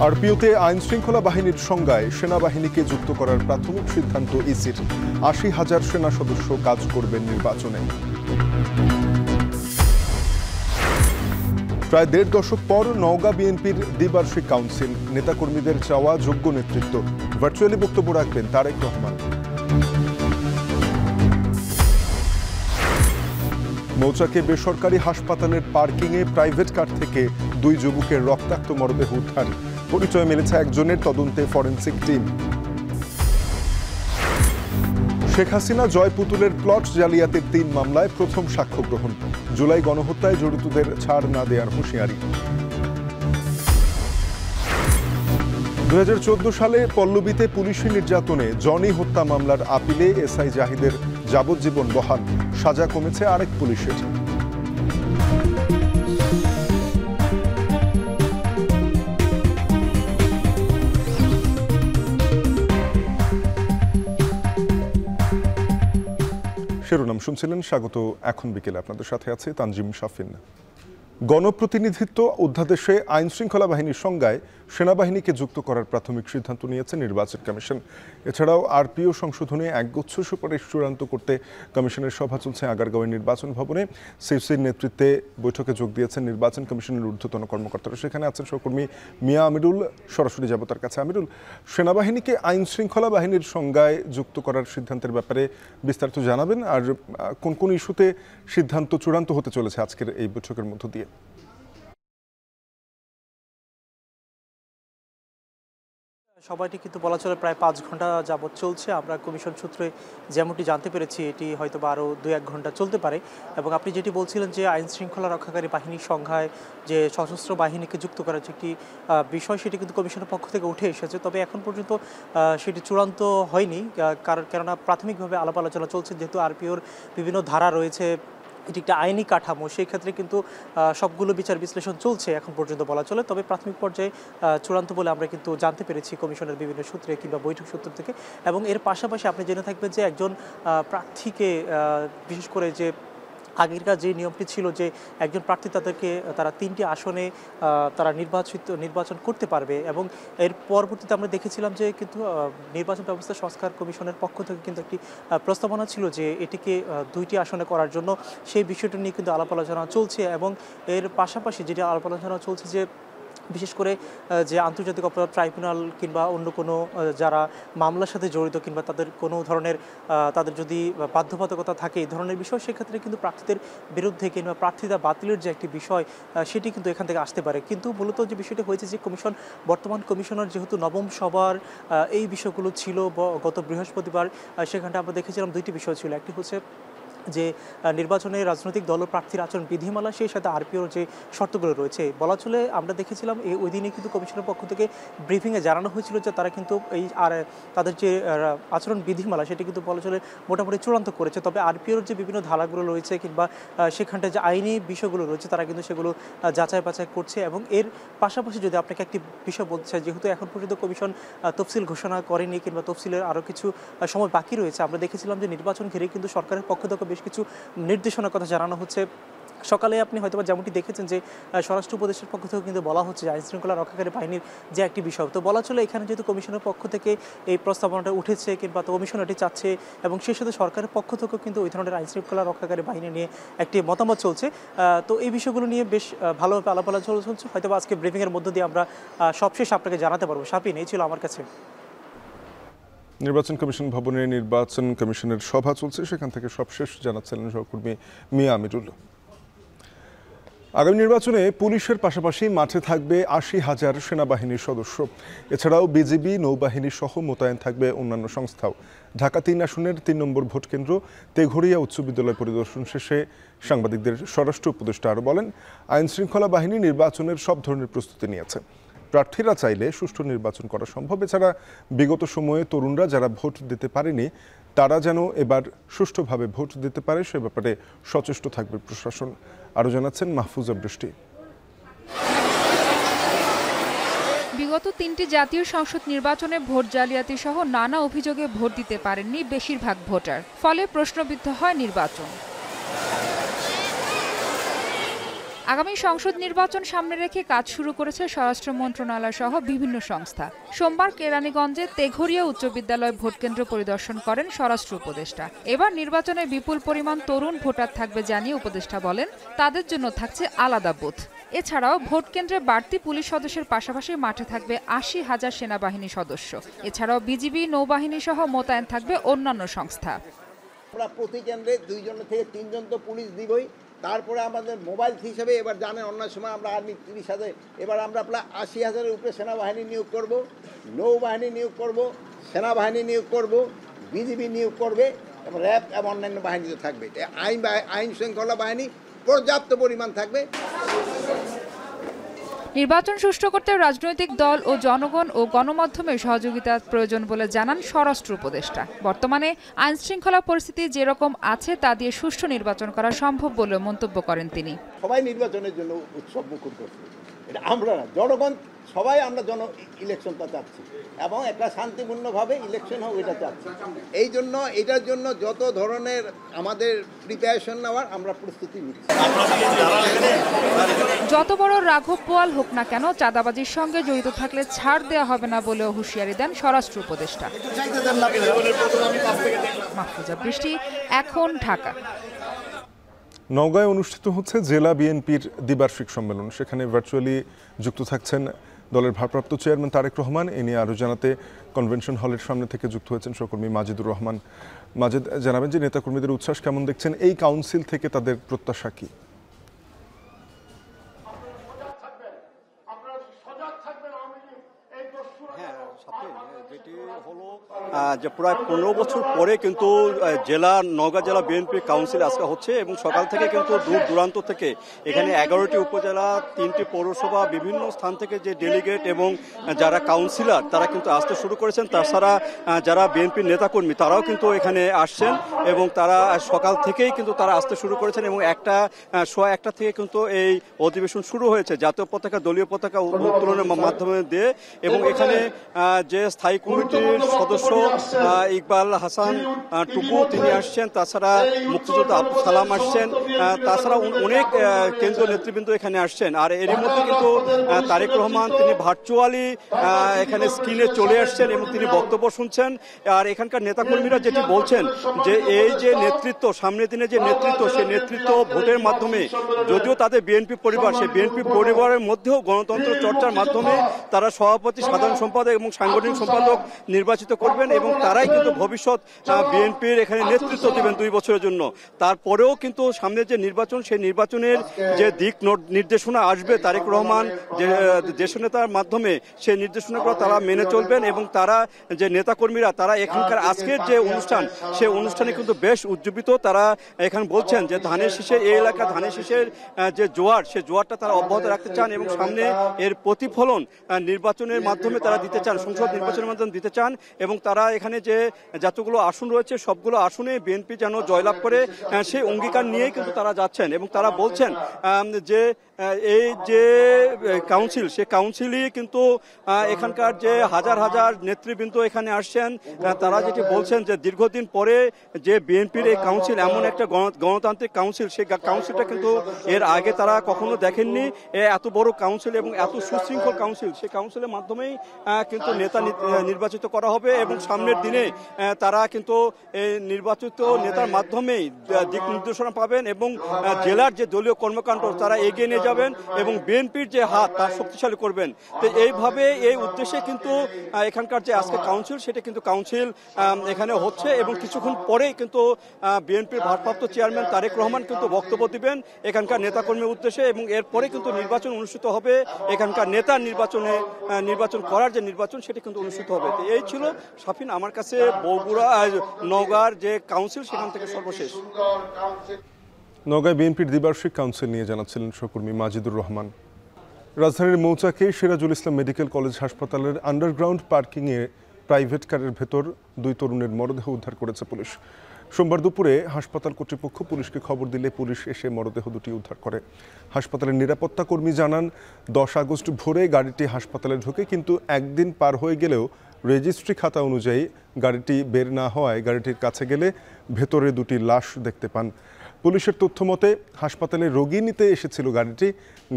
আরপিওতে আইন শৃঙ্খলা বাহিনীর সংজ্ঞায় সেনাবাহিনীকে যুক্ত করার প্রাথমিক সিদ্ধান্ত ইসির। ৮০,০০০ সেনা সদস্য কাজ করবেন নির্বাচনে। প্রায় ১.৫ দশক পর নওগাঁ বিএনপির দ্বিবার্ষিক কাউন্সিল। নেতাকর্মীদের চাওয়া যোগ্য নেতৃত্ব। ভার্চুয়ালি বক্তব্য রাখবেন তারেক রহমান। মৌচাকে বেসরকারি হাসপাতালের পার্কিংয়ে প্রাইভেট কার থেকে ২ যুবকের রক্তাক্ত মরদেহ উদ্ধার। পরিচয় মিলেছে একজনের, তদন্তে ফরেনসিক টিম। শেখ হাসিনা জয় পুতুলের প্লট জালিয়াতির ৩ মামলায় প্রথম সাক্ষ্য গ্রহণ। জুলাই গণহত্যায় জড়িতদের ছাড় না দেওয়ার হুঁশিয়ারি। ২০১৪ সালে পল্লবীতে পুলিশি নির্যাতনে জনি হত্যা মামলার আপিলে এসআই জাহিদের যাবজ্জীবন বহাল। সাজা কমেছে আরেক পুলিশের। শিরোনাম শুনছিলেন, স্বাগত। এখন বিকেলে আপনাদের সাথে আছে তানজিম শাফিন। গণপ্রতিনিধিত্ব অধ্যাদেশে আইন শৃঙ্খলা বাহিনীর সংজ্ঞায় সেনাবাহিনীকে যুক্ত করার প্রাথমিক সিদ্ধান্ত নিয়েছে নির্বাচন কমিশন। এছাড়াও আরপিও সংশোধনে একগুচ্ছ সুপারিশ চূড়ান্ত করতে কমিশনের সভা চলছে আগারগাঁওয়ের নির্বাচন ভবনে। সিসির নেতৃত্বে বৈঠকে যোগ দিয়েছেন নির্বাচন কমিশনের ঊর্ধ্বতন কর্মকর্তারা। সেখানে আছেন সহকর্মী মিয়া আমিরুল। সরাসরি যাব তার কাছে। আমিরুল, সেনাবাহিনীকে আইন শৃঙ্খলা বাহিনীর সংজ্ঞায় যুক্ত করার সিদ্ধান্তের ব্যাপারে বিস্তারিত জানাবেন, আর কোন কোন ইস্যুতে সিদ্ধান্ত চূড়ান্ত হতে চলেছে আজকের এই বৈঠকের মধ্য দিয়ে? সবাইটি কিন্তু বলা চলে প্রায় ৫ ঘন্টা যাবৎ চলছে। আমরা কমিশন সূত্রে যেমনটি জানতে পেরেছি, এটি হয়তো বা আরও ২-১ ঘন্টা চলতে পারে। এবং আপনি যেটি বলছিলেন যে আইন শৃঙ্খলা রক্ষাকারী বাহিনীর সংখ্যায় যে সশস্ত্র বাহিনীকে যুক্ত করার যে একটি বিষয়, সেটি কিন্তু কমিশনের পক্ষ থেকে উঠে এসেছে। তবে এখন পর্যন্ত সেটি চূড়ান্ত হয়নি, কেননা প্রাথমিকভাবে আলাপ আলোচনা চলছে। যেহেতু আরপিওর বিভিন্ন ধারা রয়েছে, এটি একটা আইনি কাঠামো, সেই ক্ষেত্রে কিন্তু সবগুলো বিচার বিশ্লেষণ চলছে এখন পর্যন্ত বলা চলে। তবে প্রাথমিক পর্যায়ে চূড়ান্ত বলে আমরা কিন্তু জানতে পেরেছি কমিশনের বিভিন্ন সূত্রে কিংবা বৈঠক সূত্র থেকে। এবং এর পাশাপাশি আপনি জেনে থাকবেন যে একজন প্রার্থীকে, বিশেষ করে যে আগেরকার যে নিয়মটি ছিল যে একজন প্রার্থী তারা ৩টি আসনে তারা নির্বাচন করতে পারবে, এবং এর পরবর্তীতে আমরা দেখেছিলাম যে কিন্তু নির্বাচন ব্যবস্থা সংস্কার কমিশনের পক্ষ থেকে কিন্তু একটি প্রস্তাবনা ছিল যে এটিকে 2টি আসনে করার জন্য। সেই বিষয়টি নিয়ে কিন্তু আলাপ আলোচনা চলছে। এবং এর পাশাপাশি যেটি আলাপ আলোচনা চলছে যে বিশেষ করে যে আন্তর্জাতিক অপরাধ ট্রাইব্যুনাল কিংবা অন্য কোনো যারা মামলার সাথে জড়িত কিংবা তাদের কোনো ধরনের তাদের যদি বাধ্যবাধকতা থাকে এই ধরনের বিষয়, সেক্ষেত্রে কিন্তু প্রার্থীদের বিরুদ্ধে কিংবা প্রার্থীতা বাতিলের যে একটি বিষয়, সেটি কিন্তু এখান থেকে আসতে পারে। কিন্তু মূলত যে বিষয়টি হয়েছে যে বর্তমান কমিশনার যেহেতু নবম সবার এই বিষয়গুলো ছিল গত বৃহস্পতিবার, সেখানটা আমরা দেখেছিলাম 2টি বিষয় ছিল। একটি হচ্ছে যে নির্বাচনে রাজনৈতিক দল প্রার্থীর আচরণ বিধিমালা, সেই সাথে আরপিওর যে শর্তগুলো রয়েছে বলা চলে আমরা দেখেছিলাম ওই দিনে কিন্তু কমিশনের পক্ষ থেকে ব্রিফিংয়ে জানানো হয়েছিল যে তারা কিন্তু তাদের যে আচরণ বিধিমালা সেটি কিন্তু বলা চলে মোটামুটি চূড়ান্ত করেছে। তবে আরপিওর যে বিভিন্ন ধারাগুলো রয়েছে কিংবা সেখানটায় যে আইনি বিষয়গুলো রয়েছে তারা কিন্তু সেগুলো যাচাই বাছাই করছে। এবং এর পাশাপাশি যদি আপনাকে একটি বিষয় বলতে চাই, যেহেতু এখন পর্যন্ত কমিশন তফসিল ঘোষণা করেনি কিংবা তফসিলের আরও কিছু সময় বাকি রয়েছে, আমরা দেখেছিলাম যে নির্বাচন ঘিরে কিন্তু সরকারের পক্ষ থেকে বেশ কিছু নির্দেশনার কথা জানানো হচ্ছে। সকালে আপনি হয়তো যেমনটি দেখেছেন যে স্বরাষ্ট্র উপদেষ্টার পক্ষ থেকে কিন্তু বলা হচ্ছে যে আইন শৃঙ্খলা রক্ষাকারী বাহিনীর যে একটি বিষয়, তো বলা চলে এখানে যেহেতু কমিশনের পক্ষ থেকে এই প্রস্তাবনাটা উঠেছে কিংবা কমিশন এটি চাচ্ছে, এবং সেই সাথে সরকারের পক্ষ থেকেও কিন্তু ওই ধরনের আইন শৃঙ্খলা রক্ষাকারী বাহিনী নিয়ে একটি মতামত চলছে। তো এই বিষয়গুলো নিয়ে বেশ ভালোভাবে আলাপ আলোচনা চলছে। হয়তো আজকে ব্রিফিংয়ের মধ্য দিয়ে আমরা সবশেষ আপনাকে জানাতে পারবো। শাপিন, এই ছিল আমার কাছে। নির্বাচন কমিশন ভবনে নির্বাচন কমিশনের সভা চলছে, সেখান থেকে সবশেষ জানাচ্ছিলেন সহকর্মী মিয়া আমিরুল। আগামী নির্বাচনে পুলিশের পাশাপাশি মাঠে থাকবে ৮০,০০০ সেনাবাহিনীর সদস্য। এছাড়াও বিজিবি, নৌবাহিনী সহ মোতায়েন থাকবে অন্যান্য সংস্থাও। ঢাকা 3 আসনের 3 নম্বর ভোটকেন্দ্র তেঘরিয়া উচ্চ বিদ্যালয় পরিদর্শন শেষে সাংবাদিকদের স্বরাষ্ট্র উপদেষ্টা আরও বলেন, আইন শৃঙ্খলা বাহিনী নির্বাচনের সব ধরনের প্রস্তুতি নিয়েছে। প্রার্থীরা চাইলে সুষ্ঠু নির্বাচন করা সম্ভব। এছাড়া বিগত সময়ে তরুণরা যারা ভোট দিতে পারেনি তারা যেন এবার সুষ্ঠুভাবে ভোট দিতে পারে সে ব্যাপারে সচেষ্ট থাকবে প্রশাসন। আরও জানাচ্ছেন মাহফুজা বৃষ্টি। বিগত 3টি জাতীয় সংসদ নির্বাচনে ভোট জালিয়াতি সহ নানা অভিযোগে ভোট দিতে পারেননি বেশিরভাগ ভোটার, ফলে প্রশ্নবিদ্ধ হয় নির্বাচন। আগামী সংসদ নির্বাচন সামনে রেখে কাজ শুরু করেছে স্বরাষ্ট্র মন্ত্রণালয় সহ বিভিন্ন সংস্থা। সোমবার কেরানীগঞ্জে তেঘরিয়া উচ্চ বিদ্যালয় ভোটকেন্দ্র পরিদর্শন করেন স্বরাষ্ট্র উপদেষ্টা। এবার নির্বাচনে বিপুল পরিমাণ তরুণ ভোটার থাকবে জানিয়ে উপদেষ্টা বলেন, তাদের জন্য থাকছে আলাদা বুথ। এছাড়াও ভোটকেন্দ্রে বাড়তি পুলিশ সদস্যের পাশাপাশি মাঠে থাকবে ৮০,০০০ সেনাবাহিনী সদস্য। এছাড়াও বিজিবি, নৌবাহিনী সহ মোতায়েন থাকবে অন্যান্য সংস্থা। আমরা প্রতি কেন্দ্রে 2 জন থেকে 3 জন তো পুলিশ দিবই। তারপরে আমাদের মোবাইল হিসেবে এবার জানেন অন্য সময় আমরা আর্মি 30,000, এবার আমরা প্রায় 80,000-এর উপরে সেনাবাহিনী নিয়োগ করব, নৌবাহিনী নিয়োগ করব, সেনাবাহিনী নিয়োগ করব, বিজিবি নিয়োগ করবে এবং র্যাব এবং অন্যান্য বাহিনী তো থাকবে। আইন শৃঙ্খলা বাহিনী পর্যাপ্ত পরিমাণ থাকবে। নির্বাচন সুষ্ঠু করতে রাজনৈতিক দল ও জনগণ ও গণমাধ্যমের সহযোগিতার প্রয়োজন বলে জানান স্বরাষ্ট্র উপদেষ্টা। বর্তমানে আইন শৃঙ্খলা পরিস্থিতি যেরকম আছে তা দিয়ে সুষ্ঠু নির্বাচন করা সম্ভব বলে মন্তব্য করেন তিনি। সবাই নির্বাচনের জন্য উৎসব মুখর করছে, এটা আমরা না, জনগণ সবাই আমরা ইলেকশনটা চাচ্ছি এবং একটা শান্তিপূর্ণভাবে ইলেকশন হোক এটা চাচ্ছি। এই জন্য এটার জন্য যত ধরনের আমাদের প্রিপারেশন নেওয়ার আমরা প্রস্তুতি নিচ্ছি। যত বড় রাঘব বোয়াল হোক না কেন, চাঁদাবাজির সঙ্গে জড়িত থাকলে ছাড় দেওয়া হবে না বলেও হুঁশিয়ারি দেন স্বরাষ্ট্র উপদেষ্টা। মাহফুজা বৃষ্টি, এখন ঢাকা। নওগাঁয় অনুষ্ঠিত হচ্ছে জেলা বিএনপির দ্বিবার্ষিক সম্মেলন। সেখানে ভার্চুয়ালি যুক্ত থাকছেন দলের ভারপ্রাপ্ত চেয়ারম্যান তারেক রহমান। এ নিয়ে আরও জানাতে কনভেনশন হলের সামনে থেকে যুক্ত হয়েছেন সহকর্মী মাজিদুর রহমান। মাজেদ, জানাবেন যে নেতাকর্মীদের উচ্ছ্বাস কেমন দেখছেন, এই কাউন্সিল থেকে তাদের প্রত্যাশা কী? যেটি হলো যে প্রায় 15 বছর পরে কিন্তু নওগাঁ জেলা বিএনপি কাউন্সিল আজকে হচ্ছে এবং সকাল থেকে কিন্তু দূর দূরান্ত থেকে এখানে 11টি উপজেলা, 3টি পৌরসভা, বিভিন্ন স্থান থেকে যে ডেলিগেট এবং যারা কাউন্সিলর তারা কিন্তু আসতে শুরু করেছেন। তাছাড়া যারা বিএনপির নেতাকর্মী তারাও কিন্তু এখানে আসছেন এবং তারা সকাল থেকেই কিন্তু তারা আসতে শুরু করেছেন এবং সোয়া একটা থেকে কিন্তু এই অধিবেশন শুরু হয়েছে জাতীয় পতাকা, দলীয় পতাকা উত্তোলনের মাধ্যমে দিয়ে। এবং এখানে যে স্থায়ী কমিটির সদস্য ইকবাল হাসান টুকু তিনি আসছেন, তাছাড়া মুক্তিযোদ্ধা আব্দুল সালাম আসছেন, তাছাড়া অনেক কেন্দ্রীয় নেতৃবৃন্দ এখানে আসছেন। আর এরই মধ্যে কিন্তু তারেক রহমান তিনি ভার্চুয়ালি এখানে স্ক্রিনে চলে আসছেন এবং তিনি বক্তব্য শুনছেন। আর এখানকার নেতাকর্মীরা যেটি বলছেন যে এই যে নেতৃত্ব, সামনের দিনে যে নেতৃত্ব, সেই নেতৃত্ব ভোটের মাধ্যমে, যদিও তাদের বিএনপি পরিবার, সেই বিএনপি পরিবারের মধ্যেও গণতন্ত্র চর্চার মাধ্যমে তারা সভাপতি, সাধারণ সম্পাদক এবং সাংগঠনিক সম্পাদক নির্বাচিত করবেন এবং তারাই কিন্তু ভবিষ্যৎ বিএনপির এখানে নেতৃত্ব দিবেন 2 বছরের জন্য। তারপরেও কিন্তু সামনে যে নির্বাচন, সেই নির্বাচনের যে দিক নির্দেশনা আসবে তারেক রহমান যে দেশনেতার মাধ্যমে, সেই নির্দেশনাগুলো তারা মেনে চলবেন এবং তারা যে নেতাকর্মীরা তারা এখানকার আজকের যে অনুষ্ঠান, সেই অনুষ্ঠানে কিন্তু বেশ উজ্জীবিত। তারা এখানে বলছেন যে ধানের শীষে, এই এলাকা ধানের শীষের যে জোয়ার, সেই জোয়ারটা তারা অব্যাহত রাখতে চান এবং সামনে এর প্রতিফলন নির্বাচনের মাধ্যমে তারা দিতে চান, সংসদ নির্বাচনের মাধ্যমে দিতে চান। এবং তারা এখানে যে যতগুলো আসন রয়েছে সবগুলো আসনে বিএনপি যেন জয়লাভ করে সেই অঙ্গীকার নিয়েই কিন্তু তারা যাচ্ছেন। এবং তারা বলছেন যে এই যে কাউন্সিল, সেই কাউন্সিলই কিন্তু এখানকার যে হাজার হাজার নেতৃবৃন্দ এখানে আসছেন, তারা যেটি বলছেন যে দীর্ঘদিন পরে যে বিএনপির এই কাউন্সিল, এমন একটা গণতান্ত্রিক কাউন্সিল, সেই কাউন্সিলটা কিন্তু এর আগে তারা কখনো দেখেননি। এত বড় কাউন্সিল এবং এত সুশৃঙ্খল কাউন্সিল, সেই কাউন্সিলের মাধ্যমেই কিন্তু নেতা নির্বাচিত করা হবে এবং সামনের দিনে তারা কিন্তু এই নির্বাচিত নেতার মাধ্যমেই দিক নির্দেশনা পাবেন এবং জেলার যে দলীয় কর্মকাণ্ড তারা এগিয়ে নিয়ে যাবেন এবং বিএনপির যে হাত তার শক্তিশালী করবেন। তো এইভাবে এই উদ্দেশ্যে কিন্তু এখানকার যে আজকে কাউন্সিল, সেটা কিন্তু কাউন্সিল এখানে হচ্ছে এবং কিছুক্ষণ পরেই কিন্তু বিএনপির ভারপ্রাপ্ত চেয়ারম্যান তারেক রহমান কিন্তু বক্তব্য দিবেন এখানকার নেতাকর্মীর উদ্দেশ্যে এবং এরপরে কিন্তু নির্বাচন অনুষ্ঠিত হবে। এখানকার নেতার নির্বাচন করার যে নির্বাচন, সেটা কিন্তু অনুষ্ঠিত হবে। তো এই ছিল শাফিন আমার কাছে বগুড়া নওগাঁর যে কাউন্সিল, সেখান থেকে সর্বশেষ। নওগাঁয় বিএনপির দ্বিবার্ষিক কাউন্সিল নিয়ে জানাচ্ছিলেন সহকর্মী মাজিদুর রহমান। রাজধানীর মৌচাকে সিরাজুল ইসলাম মেডিকেল কলেজ হাসপাতালের আন্ডারগ্রাউন্ড পার্কিংয়ে প্রাইভেট কারের ভেতর 2 তরুণের মরদেহ উদ্ধার করেছে পুলিশ। সোমবার দুপুরে হাসপাতাল কর্তৃপক্ষ পুলিশকে খবর দিলে পুলিশ এসে মরদেহ দুটি উদ্ধার করে। হাসপাতালের নিরাপত্তা কর্মী জানান, 10 আগস্ট ভোরে গাড়িটি হাসপাতালে ঢোকে, কিন্তু একদিন পার হয়ে গেলেও রেজিস্ট্রি খাতা অনুযায়ী গাড়িটি বের না হওয়ায় গাড়িটির কাছে গেলে ভেতরে 2টি লাশ দেখতে পান। পুলিশের তথ্য মতে হাসপাতালে রোগী নিতে এসেছিল গাড়িটি।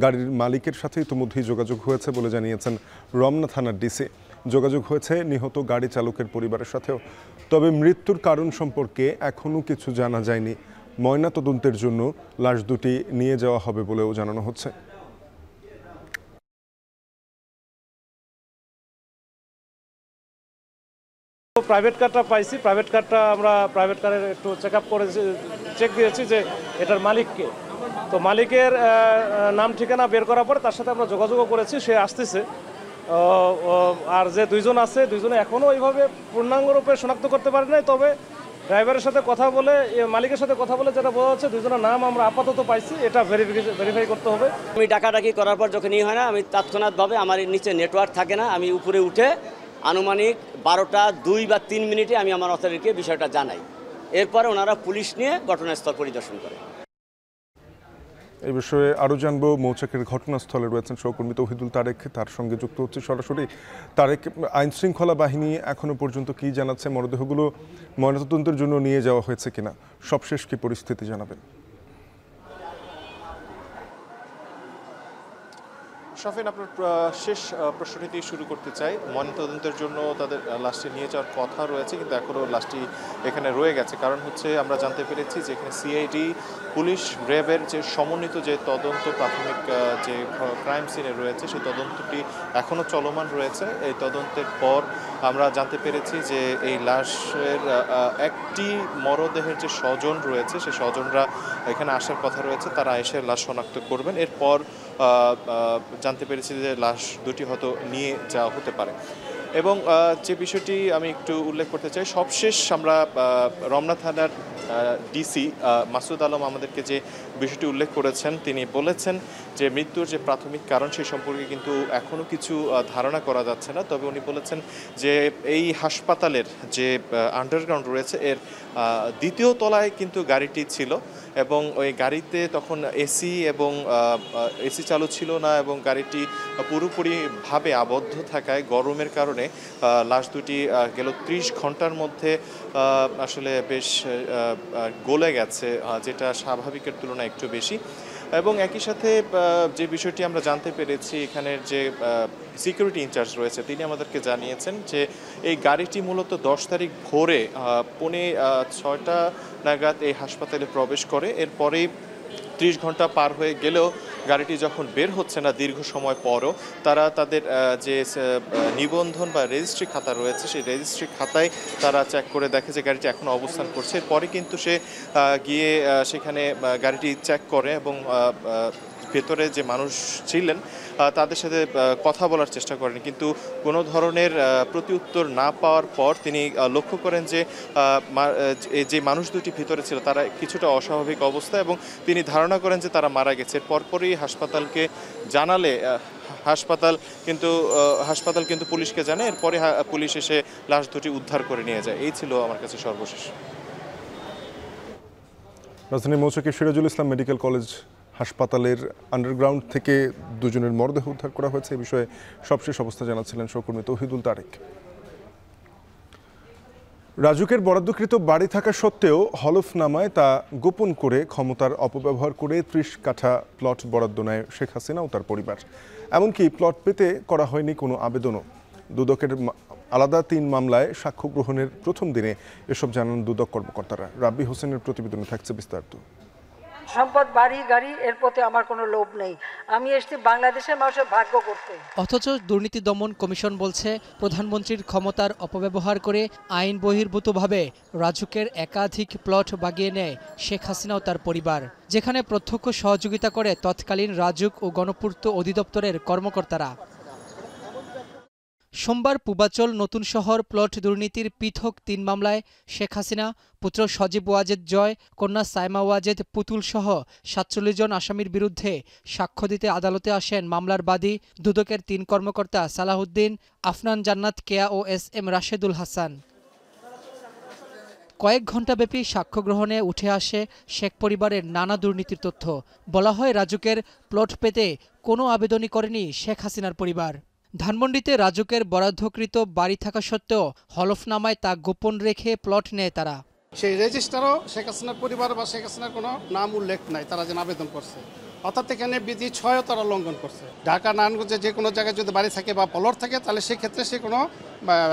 গাড়ির মালিকের সাথে ইতিমধ্যেই যোগাযোগ হয়েছে বলে জানিয়েছেন রমনা থানার ডিসি। যোগাযোগ হয়েছে নিহত গাড়ি চালকের পরিবারের সাথেও। তবে মৃত্যুর কারণ সম্পর্কে এখনও কিছু জানা যায়নি। ময়নাতদন্তের জন্য লাশ দুটি নিয়ে যাওয়া হবে বলেও জানানো হচ্ছে। প্রাইভেট কারটা পাইছি, প্রাইভেট কারটা আমরা প্রাইভেট কারের একটু চেক আপ করে চেক দিয়েছি যে এটার মালিককে। তো মালিকের নাম ঠিকানা বের করার পরে তার সাথে আমরা যোগাযোগও করেছি, সে আসতেছে। আর যে দুইজন আছে, দুইজনে এখনও ওইভাবে পূর্ণাঙ্গরূপে শনাক্ত করতে পারি নাই। তবে ড্রাইভারের সাথে কথা বলে, মালিকের সাথে কথা বলে যেটা বোঝা যাচ্ছে, দুইজনের নাম আমরা আপাতত পাইছি, এটা ভেরিফাই করতে হবে। আমি ডাকাডাকি করার পর যখন হয় না, আমি তৎক্ষণাৎভাবে আমার নিচে নেটওয়ার্ক থাকে না, আমি উপরে উঠে আনুমানিক 12টা 2 বা 3 মিনিটে আমি আমার অথরিটিকে বিষয়টা জানাই। এরপরে ওনারা পুলিশ নিয়ে ঘটনাস্থল পরিদর্শন করে। এই বিষয়ে আরও জানবো। মৌচাকের ঘটনাস্থলে রয়েছেন সহকর্মী তৌহিদুল তারেক, তার সঙ্গে যুক্ত হচ্ছে সরাসরি। তারেক, আইন শৃঙ্খলা বাহিনী এখনো পর্যন্ত কি জানাচ্ছে? মরদেহগুলো ময়নাতদন্তের জন্য নিয়ে যাওয়া হয়েছে কিনা? সবশেষ কি পরিস্থিতি জানাবেন? শাফিন, আপনার শেষ প্রশ্নটি দিয়ে শুরু করতে চাই। ময়নাতদন্তের জন্য তাদের লাশটি নিয়ে যাওয়ার কথা রয়েছে, কিন্তু এখনও লাশটি এখানে রয়ে গেছে। কারণ হচ্ছে আমরা জানতে পেরেছি যে এখানে সিআইডি, পুলিশ, র্যাবের যে সমন্বিত যে তদন্ত প্রাথমিক যে ক্রাইম সিনে রয়েছে, সেই তদন্তটি এখনও চলমান রয়েছে। এই তদন্তের পর আমরা জানতে পেরেছি যে এই লাশের একটি মরদেহের যে স্বজন রয়েছে, সেই স্বজনরা এখানে আসার কথা রয়েছে, তারা এসে লাশ শনাক্ত করবেন। এরপর জানতে পেরেছি যে লাশ দুটি হয়তো নিয়ে যাওয়া হতে পারে। এবং যে বিষয়টি আমি একটু উল্লেখ করতে চাই, সবশেষ আমরা রমনা থানার ডিসি মাসুদ আলম আমাদেরকে যে বিষয়টি উল্লেখ করেছেন, তিনি বলেছেন যে মৃত্যুর যে প্রাথমিক কারণ সেই সম্পর্কে কিন্তু এখনও কিছু ধারণা করা যাচ্ছে না। তবে উনি বলেছেন যে এই হাসপাতালের যে আন্ডারগ্রাউন্ড রয়েছে, এর দ্বিতীয় তলায় কিন্তু গাড়িটি ছিল এবং ওই গাড়িতে তখন এসি চালু ছিল না এবং গাড়িটি পুরোপুরিভাবে আবদ্ধ থাকায় গরমের কারণে লাশ দুটি গেল 30 ঘন্টার মধ্যে আসলে বেশ গলে গেছে, যেটা স্বাভাবিকের তুলনায় একটু বেশি। এবং একই সাথে যে বিষয়টি আমরা জানতে পেরেছি, এখানের যে সিকিউরিটি ইনচার্জ রয়েছে তিনি আমাদেরকে জানিয়েছেন যে এই গাড়িটি মূলত 10 তারিখ ভোরে 5:45 নাগাদ এই হাসপাতালে প্রবেশ করে। এরপরেই 30 ঘন্টা পার হয়ে গেলেও গাড়িটি যখন বের হচ্ছে না দীর্ঘ সময় পরও, তারা তাদের যে নিবন্ধন বা রেজিস্ট্রি খাতা রয়েছে, সেই রেজিস্ট্রি খাতায় তারা চেক করে দেখে যে গাড়িটি এখনও অবস্থান করছে। এরপরে কিন্তু সে গিয়ে সেখানে গাড়িটি চেক করে এবং ভেতরে যে মানুষ ছিলেন তাদের সাথে কথা বলার চেষ্টা করেন, কিন্তু কোনো ধরনের প্রতিউত্তর না পাওয়ার পর তিনি লক্ষ্য করেন যে মানুষ দুটি ভিতরে ছিল তারা কিছুটা অস্বাভাবিক অবস্থা এবং তিনি ধারণা করেন যে তারা মারা গেছে। পরপরই হাসপাতালকে জানালে হাসপাতাল কিন্তু পুলিশকে জানায়। এরপরে পুলিশ এসে লাশ দুটি উদ্ধার করে নিয়ে যায়। এই ছিল আমার কাছে সর্বশেষ। রাজধানীর মৌচাকের সিরাজুল ইসলাম মেডিকেল কলেজ হাসপাতালের আন্ডারগ্রাউন্ড থেকে দুজনের মরদেহ উদ্ধার করা হয়েছে। এই বিষয়ে সবশেষ অবস্থা জানাচ্ছিলেন সহকর্মী তৌহিদুল তারেক। রাজুকের বরাদ্দকৃত বাড়ি থাকা সত্ত্বেও হলফনামায় তা গোপন করে ক্ষমতার অপব্যবহার করে 30 কাঠা প্লট বরাদ্দ নেয় শেখ হাসিনা ও তার পরিবার। এমনকি প্লট পেতে করা হয়নি কোনো আবেদনও। দুদকের আলাদা 3 মামলায় সাক্ষ্য গ্রহণের প্রথম দিনে এসব জানান দুদক কর্মকর্তারা। রাব্বি হোসেনের প্রতিবেদনে থাকছে বিস্তারিত। সম্পদ, বাড়ি গাড়ি, এর প্রতি আমার কোনো লোভ নেই। আমি এসেছি বাংলাদেশের মানুষের ভাগ্য করতে। অথচ দুর্নীতি দমন কমিশন বলছে প্রধানমন্ত্রীর ক্ষমতার অপব্যবহার করে আইন বহির্ভূতভাবে রাজুকের একাধিক প্লট বাগিয়ে নেয় শেখ হাসিনা ও তার পরিবার, যেখানে প্রত্যক্ষ সহযোগিতা করে তৎকালীন রাজুক ও গণপূর্ত অধিদপ্তরের কর্মকর্তারা। সোমবার পূবাচল নতুন শহর প্লট দুর্নীতির পৃথক 3 মামলায় শেখ হাসিনা, পুত্র সজীব ওয়াজেদ জয়, কন্যা সাইমা ওয়াজেদ পুতুল সহ 47 জন আসামির বিরুদ্ধে সাক্ষ্য দিতে আদালতে আসেন মামলার বাদী দুদকের 3 কর্মকর্তা সালাহউদ্দিন, আফনান জান্নাত কেয়া ও SM রাশেদুল হাসান। কয়েক ঘণ্টাব্যাপী সাক্ষ্য গ্রহণে উঠে আসে শেখ পরিবারের নানা দুর্নীতির তথ্য। বলা হয় রাজুকের প্লট পেতে কোনো আবেদনই করেনি শেখ হাসিনার পরিবার। ধানমন্ডিতে রাজুকের বরাদ্দকৃত বাড়ি থাকা সত্ত্বেও হলফনামায় তা গোপন রেখে প্লট নেয় তারা। সেই রেজিস্টারও শেখ হাসিনার পরিবার বা শেখ হাসিনার কোনো নাম উল্লেখ নাই তারা যেন আবেদন করছে, অর্থাৎ এখানে বিধি 6ও তারা লঙ্ঘন করছে। ঢাকা নারায়ণগঞ্জে যে কোনো জায়গায় যদি বাড়ি থাকে বা প্লট থাকে তাহলে সেক্ষেত্রে সে কোনো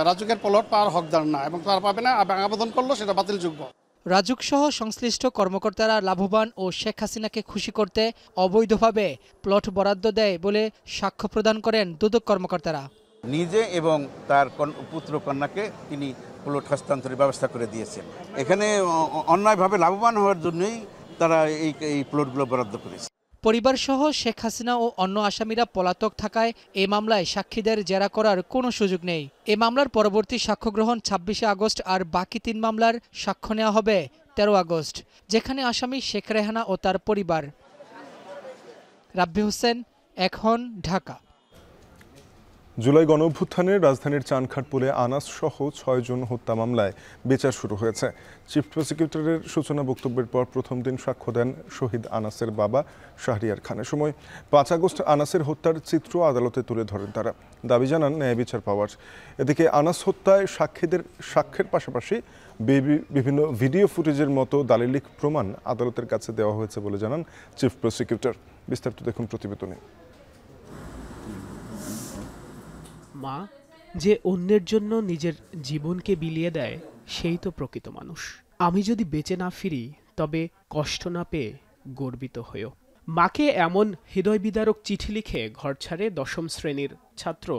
রাজুকের প্লট পাওয়ার হকদার না এবং তারা পাবে না, আবেদন করলেও সেটা বাতিলযোগ্য। রাজুক সহ সংশ্লিষ্ট কর্মকর্তারা লাভবান ও শেখ হাসিনাকে খুশি করতে অবৈধভাবে প্লট বরাদ্দ দেয় বলে সাক্ষ্য প্রদান করেন দুদক কর্মকর্তারা। নিজে এবং তার পুত্র কন্যাকে তিনি প্লট হস্তান্তরের ব্যবস্থা করে দিয়েছেন। এখানে অন্যায়ভাবে লাভবান হওয়ার জন্যই তারা এই প্লটগুলো বরাদ্দ করেছে। পরিবারসহ শেখ হাসিনা ও অন্য আসামিরা পলাতক থাকায় এ মামলায় সাক্ষীদের জেরা করার কোনো সুযোগ নেই। এ মামলার পরবর্তী সাক্ষ্য গ্রহণ 26শে আগস্ট আর বাকি 3 মামলার সাক্ষ্য নেওয়া হবে 13 আগস্ট, যেখানে আসামি শেখ রেহানা ও তার পরিবার। রাব্বি হোসেন, এখন, ঢাকা। জুলাই গণঅভ্যুত্থানে রাজধানীর চানখাঁরপুলে আনাস সহ 6 জন হত্যা মামলায় বিচার শুরু হয়েছে। চিফ প্রসিকিউটরের সূচনা বক্তব্যের পর প্রথম দিন সাক্ষ্য দেন শহীদ আনাসের বাবা শাহরিয়ার খানের। সময় 5 আগস্ট আনাসের হত্যার চিত্র আদালতে তুলে ধরেন তারা, দাবি জানান ন্যায় বিচার পাওয়ার। এদিকে আনাস হত্যায় সাক্ষীদের সাক্ষ্যের পাশাপাশি বিভিন্ন ভিডিও ফুটেজের মতো দালিলিক প্রমাণ আদালতের কাছে দেওয়া হয়েছে বলে জানান চিফ প্রসিকিউটর। বিস্তারিত দেখুন প্রতিবেদনে। মা যে অন্যের জন্য নিজের জীবনকে বিলিয়ে দেয় সেই তো প্রকৃত মানুষ। আমি যদি বেঁচে না ফিরি তবে কষ্ট না পেয়ে গর্বিত হয়েও। মাকে এমন হৃদয় বিদারক চিঠি লিখে ঘর ছাড়ে 10ম শ্রেণীর ছাত্র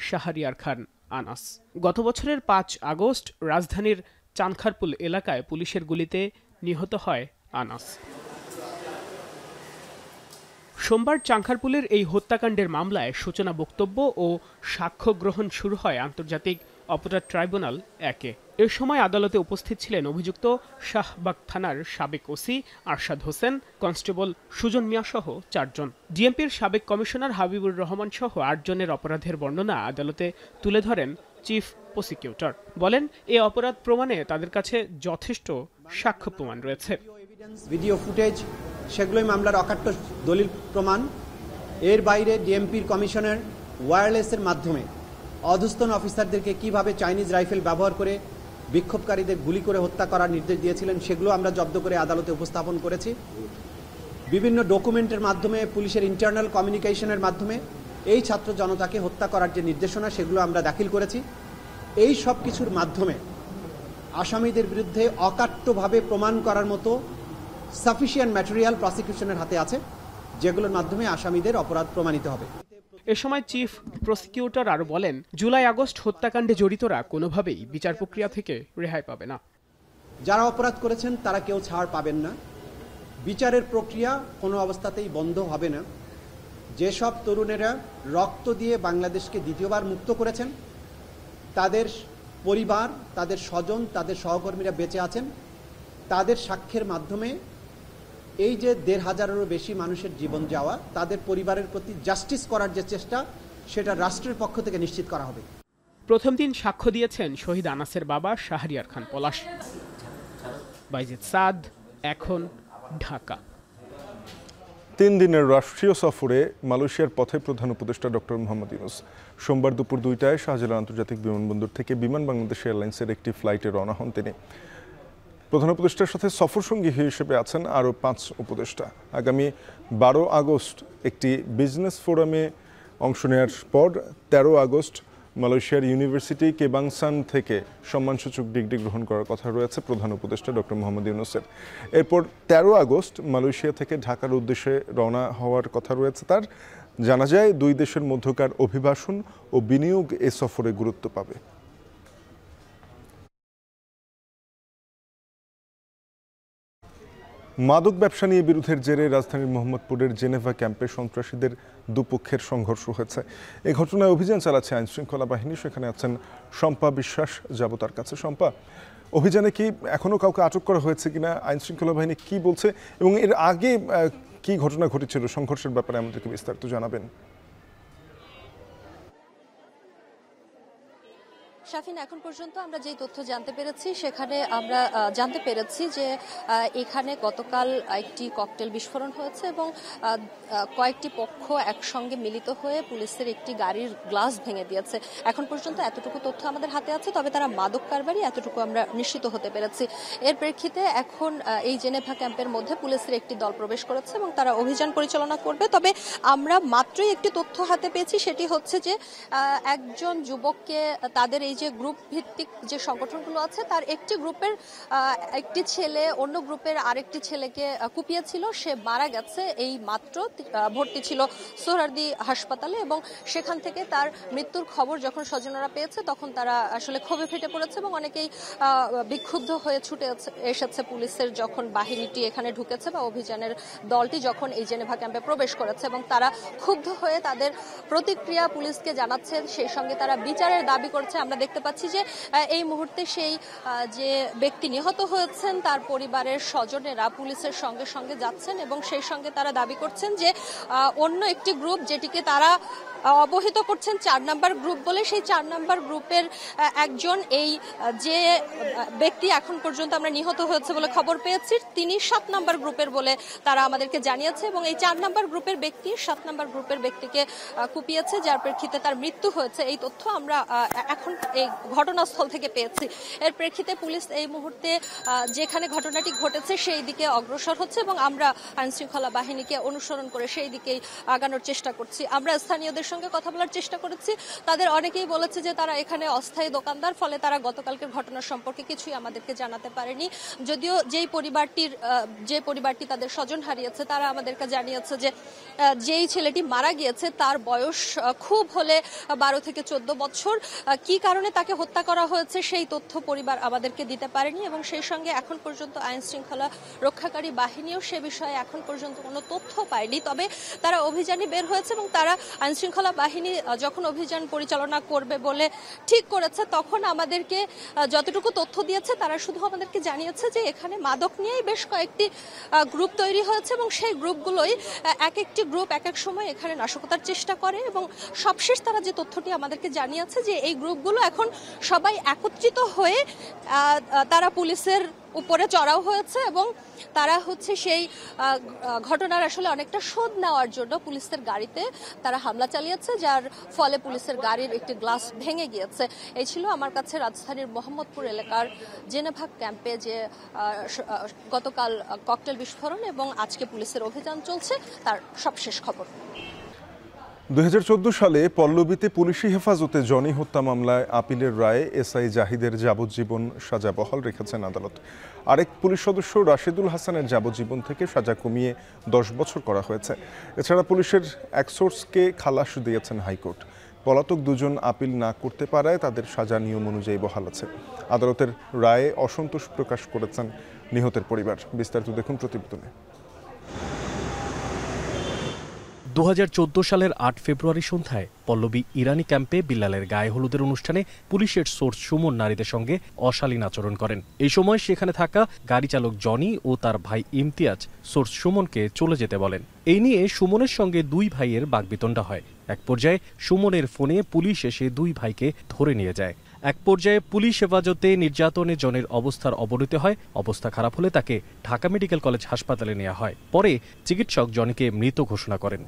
শাহরিয়ার খান আনাস। গত বছরের 5 আগস্ট রাজধানীর চানখাঁরপুল এলাকায় পুলিশের গুলিতে নিহত হয় আনাস। সোমবার চানখাঁরপুলের এই হত্যাকাণ্ডের মামলায় সূচনা বক্তব্য ও সাক্ষ্য গ্রহণ শুরু হয় আন্তর্জাতিক অপরাধ ট্রাইব্যুনাল 1-এ। এ সময় আদালতে উপস্থিত ছিলেন অভিযুক্ত শাহবাগ থানার সাবেক ওসি আরশাদ হোসেন, কনস্টেবল সুজন মিয়া সহ 4 জন। ডিএমপির সাবেক কমিশনার হাবিবুর রহমান সহ 8 জনের অপরাধের বর্ণনা আদালতে তুলে ধরেন চিফ প্রসিকিউটর। বলেন, এ অপরাধ প্রমাণে তাদের কাছে যথেষ্ট সাক্ষ্য প্রমাণ রয়েছে। ভিডিও ফুটেজ সেগুলোই মামলার অকাট্য দলিল প্রমাণ। এর বাইরে ডিএমপির কমিশনার ওয়্যারলেসের মাধ্যমে অধস্তন অফিসারদেরকে কিভাবে চাইনিজ রাইফেল ব্যবহার করে বিক্ষোভকারীদের গুলি করে হত্যা করার নির্দেশ দিয়েছিলেন সেগুলো আমরা জব্দ করে আদালতে উপস্থাপন করেছি। বিভিন্ন ডকুমেন্টের মাধ্যমে, পুলিশের ইন্টারনাল কমিউনিকেশনের মাধ্যমে এই ছাত্র জনতাকে হত্যা করার যে নির্দেশনা সেগুলো আমরা দাখিল করেছি। এই সব কিছুর মাধ্যমে আসামিদের বিরুদ্ধে অকাট্যভাবে প্রমাণ করার মতো সাফিসিয়েন্ট ম্যাটেরিয়াল প্রসিকিউশনের হাতে আছে, যেগুলোর মাধ্যমে আসামিদের অপরাধ প্রমাণিত হবে। এ সময় চিফ প্রসিকিউটর আরও বলেন, জুলাই আগস্ট হত্যাকাণ্ডে জড়িতরা কোনোভাবেই বিচার প্রক্রিয়া থেকে রেহাই পাবে না। যারা অপরাধ করেছেন তারা কেউ ছাড় পাবেন না। বিচারের প্রক্রিয়া কোনো অবস্থাতেই বন্ধ হবে না। যেসব তরুণেরা রক্ত দিয়ে বাংলাদেশকে দ্বিতীয়বার মুক্ত করেছেন, তাদের পরিবার, তাদের স্বজন, তাদের সহকর্মীরা বেঁচে আছেন, তাদের সাক্ষ্যের মাধ্যমে এই যে ১৫০০-এরও বেশি মানুষের জীবন যাওয়া, তাদের পরিবারের প্রতি জাস্টিস করার যে চেষ্টা, সেটা রাষ্ট্রের পক্ষ থেকে নিশ্চিত করা হবে। প্রথম দিন সাক্ষ্য দিয়েছেন শহীদ আনাসের বাবা শাহরিয়ার খান পলাশ। বাইজিদ সাদ, এখন, ঢাকা। 3 দিনের রাষ্ট্রীয় সফরে মালয়েশিয়ার পথে প্রধান উপদেষ্টা ডক্টর মোহাম্মদ ইউনূস সোমবার দুপুর 2টায় শাহজালাল আন্তর্জাতিক বিমানবন্দর থেকে বিমান বাংলাদেশ এয়ারলাইন্সের একটি ফ্লাইটে রওনা হন তিনি। প্রধান উপদেষ্টার সাথে সফরসঙ্গী হিসেবে আছেন আরও 5 উপদেষ্টা। আগামী 12 আগস্ট একটি বিজনেস ফোরামে অংশ নেওয়ার পর 13 আগস্ট মালয়েশিয়ার ইউনিভার্সিটি কেবাংসান থেকে সম্মানসূচক ডিগ্রি গ্রহণ করার কথা রয়েছে প্রধান উপদেষ্টা ডক্টর মোহাম্মদ ইউনূসের। এরপর 13 আগস্ট মালয়েশিয়া থেকে ঢাকার উদ্দেশ্যে রওনা হওয়ার কথা রয়েছে তার। জানা যায় 2 দেশের মধ্যকার অভিবাসন ও বিনিয়োগ এ সফরে গুরুত্ব পাবে। মাদক ব্যবসা নিয়ে বিরোধের জেরে রাজধানীর মোহাম্মদপুরের জেনেভা ক্যাম্পে সন্ত্রাসীদের দুপক্ষের সংঘর্ষ হয়েছে। এই ঘটনায় অভিযান চালাচ্ছে আইনশৃঙ্খলা বাহিনী। সেখানে আছেন শম্পা বিশ্বাস, যাব তার কাছে। শম্পা, অভিযানে কি এখনো কাউকে আটক করা হয়েছে কিনা, আইনশৃঙ্খলা বাহিনী কি বলছে এবং এর আগে কি ঘটনা ঘটেছিল সংঘর্ষের ব্যাপারে আমাদেরকে বিস্তারিত জানাবেন। শাফিন, এখন পর্যন্ত আমরা যেই তথ্য জানতে পেরেছি সেখানে আমরা জানতে পেরেছি যে এখানে গতকাল একটি ককটেল বিস্ফোরণ হয়েছে এবং কয়েকটি পক্ষ একসঙ্গে মিলিত হয়ে পুলিশের একটি গাড়ির গ্লাস ভেঙে দিয়েছে। এখন পর্যন্ত এতটুকু তথ্য আমাদের হাতে আছে, তবে তারা মাদক কারবারি এতটুকু আমরা নিশ্চিত হতে পেরেছি। এর প্রেক্ষিতে এখন এই জেনেভা ক্যাম্পের মধ্যে পুলিশের একটি দল প্রবেশ করেছে এবং তারা অভিযান পরিচালনা করবে। তবে আমরা মাত্রই একটি তথ্য হাতে পেয়েছি, সেটি হচ্ছে যে একজন যুবককে তাদের এই যে গ্রুপ ভিত্তিক যে সংগঠনগুলো আছে তার একটি গ্রুপের একটি ছেলে অন্য গ্রুপের আরেকটি ছেলেকে কুপিয়েছিল, সে মারা গেছে। এই মাত্র ভর্তি ছিল সোহরাওয়ার্দী হাসপাতালে এবং সেখান থেকে তার মৃত্যুর খবর যখন স্বজনরা পেয়েছে তখন তারা আসলে ক্ষোভে ফেটে পড়েছে এবং অনেকেই বিক্ষুব্ধ হয়ে ছুটে এসেছে পুলিশের যখন বাহিনীটি এখানে ঢুকেছে বা অভিযানের দলটি যখন এই জেনেভা ক্যাম্পে প্রবেশ করেছে এবং তারা ক্ষুব্ধ হয়ে তাদের প্রতিক্রিয়া পুলিশকে জানাচ্ছেন, সেই সঙ্গে তারা বিচারের দাবি করছে। আমরা দেখতে পাচ্ছি যে এই মুহূর্তে সেই যে ব্যক্তি নিহত হয়েছেন তার পরিবারের স্বজনেরা পুলিশের সঙ্গে সঙ্গে যাচ্ছেন এবং সেই সঙ্গে তারা দাবি করছেন যে অন্য একটি গ্রুপ যেটিকে তারা অবহিত করছেন 4 নম্বর গ্রুপ বলে, সেই 4 নম্বর গ্রুপের একজন এই যে ব্যক্তি এখন পর্যন্ত আমরা নিহত হয়েছে বলে খবর পেয়েছি তিনি 7 নম্বর গ্রুপের বলে তারা আমাদেরকে জানিয়েছে এবং এই 4 নম্বর গ্রুপের ব্যক্তি 7 নম্বর গ্রুপের ব্যক্তিকে কুপিয়েছে, যার প্রেক্ষিতে তার মৃত্যু হয়েছে। এই তথ্য আমরা এখন এই ঘটনাস্থল থেকে পেয়েছি। এর প্রেক্ষিতে পুলিশ এই মুহূর্তে যেখানে ঘটনাটি ঘটেছে সেই দিকে অগ্রসর হচ্ছে এবং আমরা আইনশৃঙ্খলা বাহিনীকে অনুসরণ করে সেই দিকেই আগানোর চেষ্টা করছি। আমরা স্থানীয়দের সঙ্গে কথা বলার চেষ্টা করেছি, তাদের অনেকেই বলেছে যে তারা এখানে অস্থায়ী দোকানদার, ফলে তারা গতকালকের ঘটনা সম্পর্কে কিছুই আমাদেরকে জানাতে পারেনি। যদিও যে পরিবারটি তাদের স্বজন হারিয়েছে তারা আমাদেরকে জানিয়েছে যে যেই ছেলেটি মারা গিয়েছে তার বয়স খুব হলে 12 থেকে 14 বছর। কি কারণে তাকে হত্যা করা হয়েছে সেই তথ্য পরিবার আমাদেরকে দিতে পারেনি এবং সেই সঙ্গে এখন পর্যন্ত আইন শৃঙ্খলা রক্ষাকারী বাহিনীও সে বিষয়ে এখন পর্যন্ত কোনো তথ্য পায়নি। তবে তারা অভিযানে বের হয়েছে এবং তারা আইন শৃঙ্খলা বাহিনী যখন অভিযান পরিচালনা করবে বলে ঠিক করেছে তখন আমাদেরকে যতটুকু তথ্য দিয়েছে তারা শুধু আমাদেরকে জানিয়েছে যে এখানে মাদক নিয়েই বেশ কয়েকটি গ্রুপ তৈরি হয়েছে এবং সেই গ্রুপগুলোই এক একটি গ্রুপ এক এক সময় এখানে নাশকতার চেষ্টা করে এবং সবশেষ তারা যে তথ্যটি আমাদেরকে জানিয়েছে যে এই গ্রুপগুলো এখন সবাই একত্রিত হয়ে তারা পুলিশের উপরে চড়াও হয়েছে এবং তারা হচ্ছে সেই ঘটনার আসলে অনেকটা শোধ নেওয়ার জন্য পুলিশের গাড়িতে তারা হামলা চালিয়েছে, যার ফলে পুলিশের গাড়ির একটি গ্লাস ভেঙে গিয়েছে। এই ছিল আমার কাছে রাজধানীর মোহাম্মদপুর এলাকার জেনেভা ক্যাম্পে যে গতকাল ককটেল বিস্ফোরণ এবং আজকে পুলিশের অভিযান চলছে তার সবশেষ খবর। 2014 সালে পল্লবীতে পুলিশি হেফাজতে জনি হত্যা মামলায় আপিলের রায়ে এসআই জাহিদের যাবজ্জীবন সাজা বহাল রেখেছেন আদালত। আরেক পুলিশ সদস্য রাশেদুল হাসানের যাবজ্জীবন থেকে সাজা কমিয়ে 10 বছর করা হয়েছে। এছাড়া পুলিশের এক সোর্সকে খালাস দিয়েছেন হাইকোর্ট। পলাতক দুজন আপিল না করতে পারায় তাদের সাজা নিয়ম অনুযায়ী বহাল আছে। আদালতের রায়ে অসন্তোষ প্রকাশ করেছেন নিহতের পরিবার। বিস্তারিত দেখুন প্রতিবেদনে। 2014 সালের 8 ফেব্রুয়ারি সন্ধ্যায় পল্লবী ইরানি ক্যাম্পে বিল্লালের গায়ে হলুদের অনুষ্ঠানে পুলিশের সোর্স সুমন নারীদের সঙ্গে অশালীন আচরণ করেন। এই সময় সেখানে থাকা গাড়ি চালক জনি ও তার ভাই ইমতিয়াজ সোর্স সুমনকে চলে যেতে বলেন। এই নিয়ে সুমনের সঙ্গে দুই ভাইয়ের বাকবিতণ্ডা হয়। এক পর্যায়ে সুমনের ফোনে পুলিশ এসে দুই ভাইকে ধরে নিয়ে যায়। এক পর্যায়ে পুলিশ হেফাজতে নির্যাতনে জনের অবস্থার অবনতি হয়। অবস্থা খারাপ হলে তাকে ঢাকা মেডিকেল কলেজ হাসপাতালে নেওয়া হয়। পরে চিকিৎসক জনিকে মৃত ঘোষণা করেন।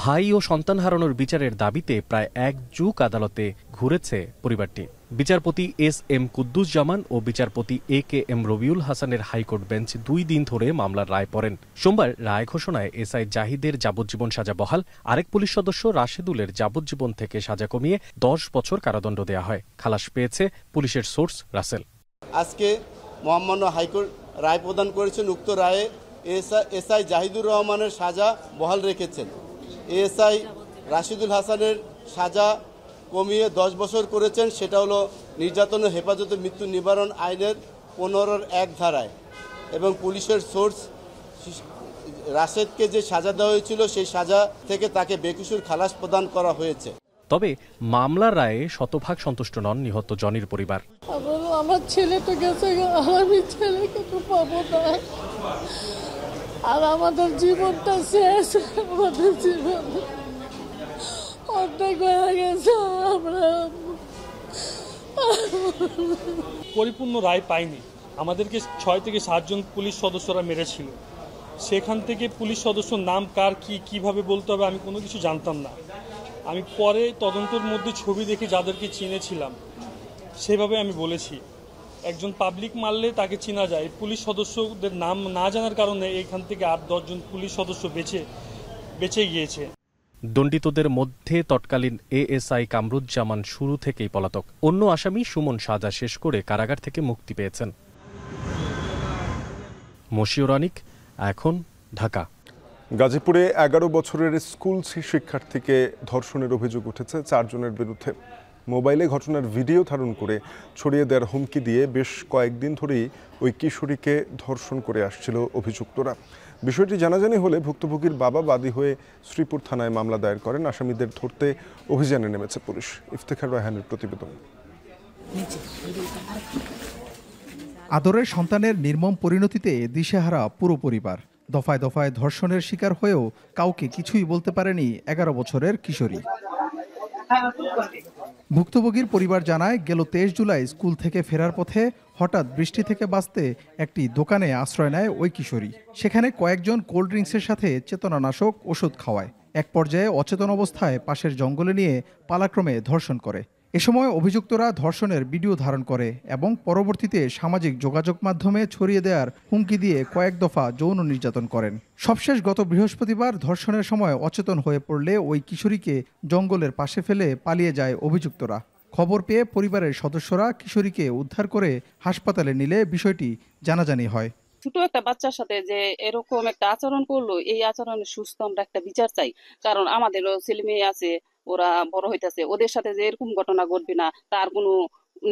ভাই ও সন্তান হারানোর বিচারের দাবিতে প্রায় 1 যুগ আদালতে ঘুরেছে পরিবারটি। বিচারপতি এস.এম. কুদ্দুস-জামান ও বিচারপতি এ.কে.এম. রবিউল হাসানের হাইকোর্ট বেঞ্চ 2 দিন ধরে মামলার রায় পড়েন। সোমবার রায় ঘোষণায় এসআই জাহিদের যাবজ্জীবন সাজা বহাল, আরেক পুলিশ সদস্য রাশেদুলের যাবজ্জীবন থেকে সাজা কমিয়ে 10 বছর কারাদণ্ড দেয়া হয়। খালাস পেয়েছে পুলিশের সোর্স রাসেল। আজকে মহামান্য হাইকোর্ট রায় প্রদান করেছেন। উক্ত রায়ে এসআই জাহিদুর রহমানের সাজা বহাল রেখেছেন। এসআই রাশিদুল হাসানের সাজা কমিয়ে 10 বছর করেছেন। সেটা হলো নির্যাতনের হেফাজতে মৃত্যু নিবারণ আইনের 15(1) ধারায়। এবং পুলিশের সোর্স রাশেদকে যে সাজা দেওয়া হয়েছিল সেই সাজা থেকে তাকে বেকসুর খালাস প্রদান করা হয়েছে। তবে মামলার রায়ে শতভাগ সন্তুষ্ট নন নিহত জনির পরিবার। আমার ছেলে তো গেছে, আমি ছেলেকে তো পাবো না, আর আমাদের জীবনটা শেষ, আমাদের জীবন অর্ধেক হয়ে গেছে। আমরা পরিপূর্ণ রায় পাইনি। আমাদেরকে 6 থেকে 7 জন পুলিশ সদস্যরা মেরেছিল। সেখান থেকে পুলিশ সদস্যর নাম কার কিভাবে বলতে হবে আমি কোনো কিছু জানতাম না। আমি পরে তদন্তের মধ্যে ছবি দেখে যাদেরকে চিনেছিলাম সেভাবে আমি বলেছি। একজন পাবলিক মারলে তাকে চেনা যায়, পুলিশ সদস্যদের নাম না জানার কারণে এখান থেকে 8-10 জন পুলিশ সদস্য বেঁচে গিয়েছে। দণ্ডিতদের মধ্যে তৎকালীন এএসআই কামরুজ্জামান শুরু থেকেই পলাতক। অন্য আসামি সুমন সাজা শেষ করে কারাগার থেকে মুক্তি পেয়েছেন। মশিউর আনিক, এখন, ঢাকা। গাজীপুরে 11 বছরের স্কুল শিক্ষার্থীকে ধর্ষণের অভিযোগ উঠেছে 4 জনের বিরুদ্ধে। মোবাইলে ঘটনার ভিডিও ধারণ করে ছড়িয়ে দেওয়ার হুমকি দিয়ে বেশ কয়েকদিন ধরেই ওই কিশোরীকে ধর্ষণ করে আসছিল অভিযুক্তরা। বিষয়টি জানাজানি হলে ভুক্তভোগীর বাবা বাদী হয়ে শ্রীপুর থানায় মামলা দায়ের করেন। আসামিদের ধরতে অভিযানে নেমেছে পুলিশ। ইফতেখার রায়হানের প্রতিবেদন। আদরের সন্তানের নির্মম পরিণতিতে দিশেহারা পুরো পরিবার। দফায় দফায় ধর্ষণের শিকার হয়েও কাউকে কিছুই বলতে পারেনি 11 বছরের কিশোরী। ভুক্তভোগীর পরিবার জানায়, গেল 23 জুলাই স্কুল থেকে ফেরার পথে হঠাৎ বৃষ্টি থেকে বাঁচতে একটি দোকানে আশ্রয় নেয় ওই কিশোরী। সেখানে কয়েকজন কোল্ড ড্রিঙ্কসের সাথে চেতনানাশক ওষুধ খাওয়ায়। এক পর্যায়ে অচেতন অবস্থায় পাশের জঙ্গলে নিয়ে পালাক্রমে ধর্ষণ করে। এ সময় অভিযুক্তরা ধর্ষণের ভিডিও ধারণ করে এবং পরবর্তীতে সামাজিক যোগাযোগ মাধ্যমে ছড়িয়ে দেওয়ার হুমকি দিয়ে কয়েক দফা যৌন নির্যাতন করেন। সবশেষ গত বৃহস্পতিবার ধর্ষণের সময় অচেতন হয়ে পড়লে ওই কিশোরীকে জঙ্গলের পাশে ফেলে পালিয়ে যায় অভিযুক্তরা। খবর পেয়ে পরিবারের সদস্যরা কিশোরীকে উদ্ধার করে হাসপাতালে নিলে বিষয়টি জানাজানি হয়। ছোট একটা বাচ্চার সাথে যে এরকম একটা আচরণ করলো, এই আচরণের সুস্থ আমরা একটা বিচার চাই। কারণ আমাদেরও ছেলে মেয়ে আছে, ওরা বড় হইতেছে, ওদের সাথে যে এরকম ঘটনা ঘটবে না তার কোনো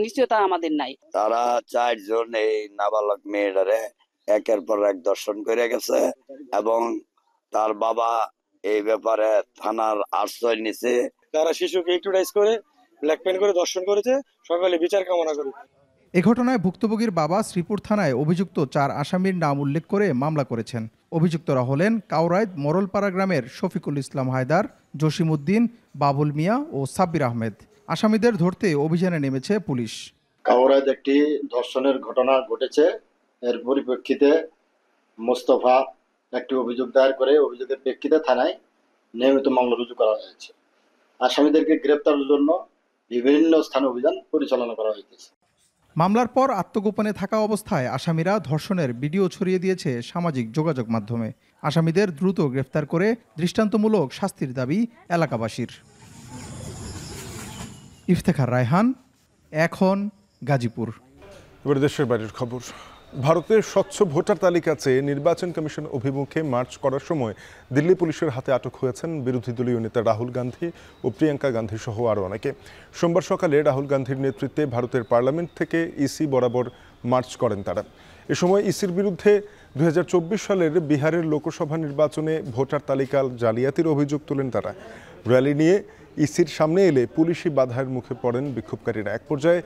নিশ্চয়তা আমাদের নাই। তারা 4 জন এই নাবালক মেয়েটারে একের পর এক ধর্ষণ করে গেছে এবং তার বাবা এই ব্যাপারে থানার আশ্রয় নিছে। তারা শিশুকে ইউটিলাইজ করে ব্ল্যাকমেইল করে ধর্ষণ করেছে। সকালে বিচার কামনা করি। এ ঘটনায় ভুক্তভোগীর বাবা শ্রীপুর থানায় অভিযুক্ত 4 আসামির নাম উল্লেখ করে মামলা করেছেন। অভিযুক্তরা হলেন কাউরাইদ মরলপাড়া গ্রামের শফিকুল ইসলাম হায়দার, জসিমউদ্দিন, বাবুল মিয়া ও সাব্বির আহমেদ। আসামিদের ধরতে অভিযানে নেমেছে পুলিশ। কাউরাইদ একটি ধর্ষণের ঘটনা ঘটেছে। এর পরিপ্রেক্ষিতে মোস্তফা একটি অভিযোগ দায়ের করে অভিযোগের প্রেক্ষিতে থানায় নিয়মিত মামলা রুজু করা হয়েছে। আসামিদেরকে গ্রেপ্তারের জন্য বিভিন্ন স্থানে অভিযান পরিচালনা করা হয়েছে। মামলার পর আত্মগোপনে থাকা অবস্থায় আসামিরা ধর্ষণের ভিডিও ছড়িয়ে দিয়েছে সামাজিক যোগাযোগ মাধ্যমে। আসামিদের দ্রুত গ্রেফতার করে দৃষ্টান্তমূলক শাস্তির দাবি এলাকাবাসীর। ইফতেখার রায়হান, এখন, গাজীপুর। এবার দেশের বাইরের খবর। ভারতের স্বচ্ছ ভোটার তালিকা চেয়ে নির্বাচন কমিশন অভিমুখে মার্চ করার সময় দিল্লি পুলিশের হাতে আটক হয়েছেন বিরোধী দলীয় নেতা রাহুল গান্ধী ও প্রিয়াঙ্কা গান্ধী সহ আরও অনেকে। সোমবার সকালে রাহুল গান্ধীর নেতৃত্বে ভারতের পার্লামেন্ট থেকে ইসি বরাবর মার্চ করেন তারা। এ সময় ইসির বিরুদ্ধে 2024 সালের বিহারের লোকসভা নির্বাচনে ভোটার তালিকা জালিয়াতির অভিযোগ তোলেন তারা। র্যালি নিয়ে ইসির সামনে এলে পুলিশি বাধার মুখে পড়েন বিক্ষোভকারীরা। এক পর্যায়ে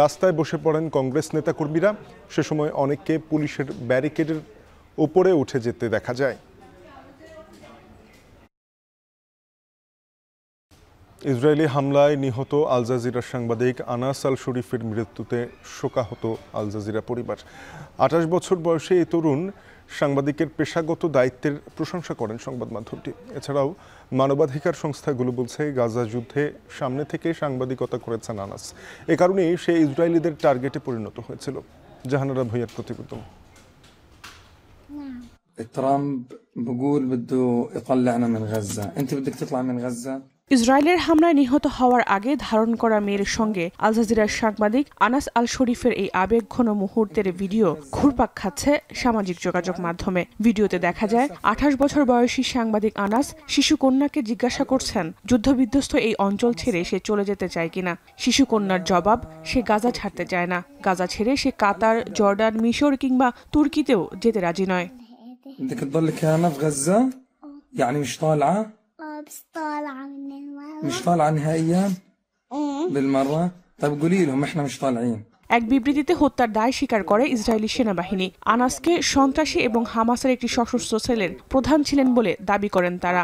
রাস্তায় বসে পড়েন কংগ্রেস নেতাকর্মীরা। সে সময় অনেককে পুলিশের ব্যারিকেডের উপরে উঠে যেতে দেখা যায়। ইসরায়েলি হামলায় নিহত আল জাজিরার সাংবাদিক আনাস আল শরীফের মৃত্যুতে শোকাহত আল জাজিরা পরিবার। 28 বছর বয়সে এই তরুণ সাংবাদিকের পেশাগত দায়িত্বের প্রশংসা করেন সংবাদ মাধ্যমটি। এছাড়াও মানবাধিকার সংস্থাগুলো বলছে গাজা যুদ্ধে সামনে থেকে সাংবাদিকতা করেছেন আনাস। এ কারণেই সে ইসরায়েলিদের টার্গেটে পরিণত হয়েছিল। জাহানারা ভূঁইয়ার প্রতিবেদন। ট্রাম্প بقول بده يطلعنا من غزة انت بدك تطلع من غزة। ইসরায়েলের হামলায় নিহত হওয়ার আগে ধারণ করা মেয়ের সঙ্গে আল জাজিরার সাংবাদিক আনাস আল শরীফের এই আবেগঘন মুহূর্তের ভিডিও ঘুরপাক খাচ্ছে সামাজিক যোগাযোগ মাধ্যমে। ভিডিওতে দেখা যায় 28 বছর বয়সী সাংবাদিক আনাস শিশু কন্যাকে জিজ্ঞাসা করছেন যুদ্ধবিধ্বস্ত এই অঞ্চল ছেড়ে সে চলে যেতে চায় কিনা। শিশু কন্যার জবাব, সে গাজা ছাড়তে চায় না। গাজা ছেড়ে সে কাতার, জর্ডান, মিশর কিংবা তুর্কিতেও যেতে রাজি নয়। بدك تضلك هنا في غزة يعني مش طالعة؟ مش طالعة نهائيا بالمرة؟ طيب قولي لهم احنا مش طالعين। এক বিবৃতিতে হত্যার দায় স্বীকার করে ইসরায়েলি সেনাবাহিনী। আনাসকে সন্ত্রাসী এবং হামাসের একটি সশস্ত্র সেলের প্রধান ছিলেন বলে দাবি করেন তারা।